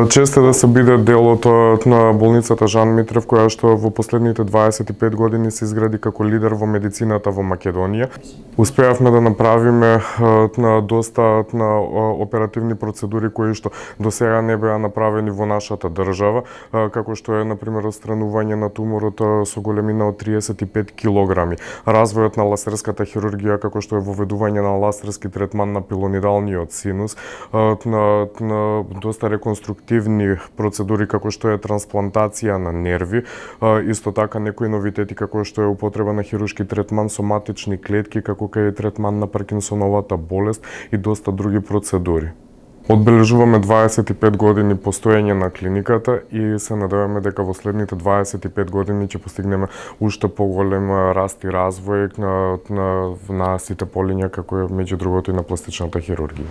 Чест е да се биде дел од на болницата Жан Митрев, која што во последните 25 години се изгради како лидер во медицината во Македонија. Успеавме да направиме на доста оперативни процедури кои што досега не беа направени во нашата држава, како што е на пример отстранување на туморот со големина од 35 килограми, развојот на ласерската хирургија како што е воведување на ласерски третман на пилонидалниот синус, на доста реконструктивни процедури како што е трансплантација на нерви, исто така некои новитети како што е употреба на хируршки третман со матични клетки, како кај третман на Паркинсоновата болест и доста други процедури. Одбележуваме 25 години постоење на клиниката и се надеваме дека во следните 25 години ќе постигнеме уште поголем раст и развој на сите полиња, како е меѓу другото и на пластичната хирургија.